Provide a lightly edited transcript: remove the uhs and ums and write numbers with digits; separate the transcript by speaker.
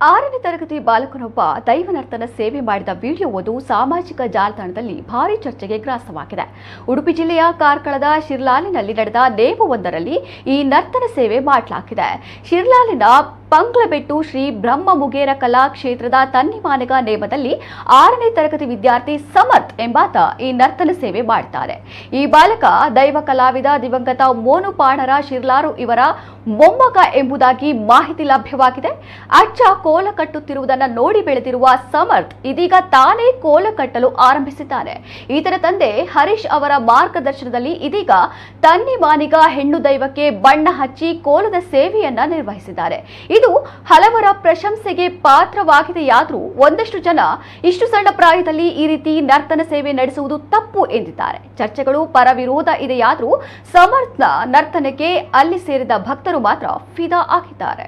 Speaker 1: 6ನೇ ತರಗತಿ ಬಾಲಕನೊಬ್ಬ ದೈವ ನರ್ತನ ಸೇವೆ ಮಾಡಿದ ವಿಡಿಯೋವೊಂದು ಸಾಮಾಜಿಕ ಜಾಲತಾಣದಲ್ಲಿ ಭಾರೀ ಚರ್ಚೆಗೆ ಗ್ರಾಸವಾಗಿದೆ. ಉಡುಪಿ ಜಿಲ್ಲೆಯ ಕಾರ್ಕಳದ ಶಿರ್ಲಾಲಿನಲ್ಲಿ ನಡೆದ ನೇಮವೊಂದರಲ್ಲಿ ಈ ನರ್ತನ ಸೇವೆ ಮಾಡಲಾಗಿದೆ. ಶಿರ್ಲಾಲಿನ ಪಂಗ್ಲಬೆಟ್ಟು ಶ್ರೀ ಬ್ರಹ್ಮ ಮುಗೇರ ಕಲಾ ಕ್ಷೇತ್ರದ ತನ್ನಿಮಾನಗ ನೇಮದಲ್ಲಿ 6ನೇ ತರಗತಿ ವಿದ್ಯಾರ್ಥಿ ಸಮರ್ಥ್ ಎಂಬಾತ ಈ ನರ್ತನ ಸೇವೆ ಮಾಡುತ್ತಾರೆ. ಈ ಬಾಲಕ ದೈವ ಕಲಾವಿದ ದಿವಂಗತ ಮೋನು ಪಾಣರ ಶಿರ್ಲಾರು ಇವರ ಮೊಮ್ಮಗ ಎಂಬುದಾಗಿ ಮಾಹಿತಿ ಲಭ್ಯವಾಗಿದೆ. ಅಜ್ಜ ಕೋಲ ಕಟ್ಟುತ್ತಿರುವುದನ್ನು ನೋಡಿ ಬೆಳೆದಿರುವ ಸಮರ್ಥ್ ಇದೀಗ ತಾನೇ ಕೋಲ ಕಟ್ಟಲು ಆರಂಭಿಸಿದ್ದಾನೆ. ಈತನ ತಂದೆ ಹರೀಶ್ ಅವರ ಮಾರ್ಗದರ್ಶನದಲ್ಲಿ ಇದೀಗ ತನ್ನಿಮಾನಿಗ ಹೆಣ್ಣು ದೈವಕ್ಕೆ ಬಣ್ಣ ಹಚ್ಚಿ ಕೋಲದ ಸೇವೆಯನ್ನ ನಿರ್ವಹಿಸಿದ್ದಾರೆ. ಇದು ಹಲವರ ಪ್ರಶಂಸೆಗೆ ಪಾತ್ರವಾಗಿದೆಯಾದರೂ ಒಂದಷ್ಟು ಜನ ಇಷ್ಟು ಸಣ್ಣ ಪ್ರಾಯದಲ್ಲಿ ಈ ರೀತಿ ನರ್ತನ ಸೇವೆ ನಡೆಸುವುದು ತಪ್ಪು ಎಂದಿದ್ದಾರೆ. ಚರ್ಚೆಗಳು ಪರ ವಿರೋಧ ಇದೆಯಾದರೂ ಸಮರ್ಥ್ನ ನರ್ತನಕ್ಕೆ ಅಲ್ಲಿ ಸೇರಿದ ಭಕ್ತರು ಮಾತ್ರ ಫಿದಾ ಆಗಿದ್ದಾರೆ.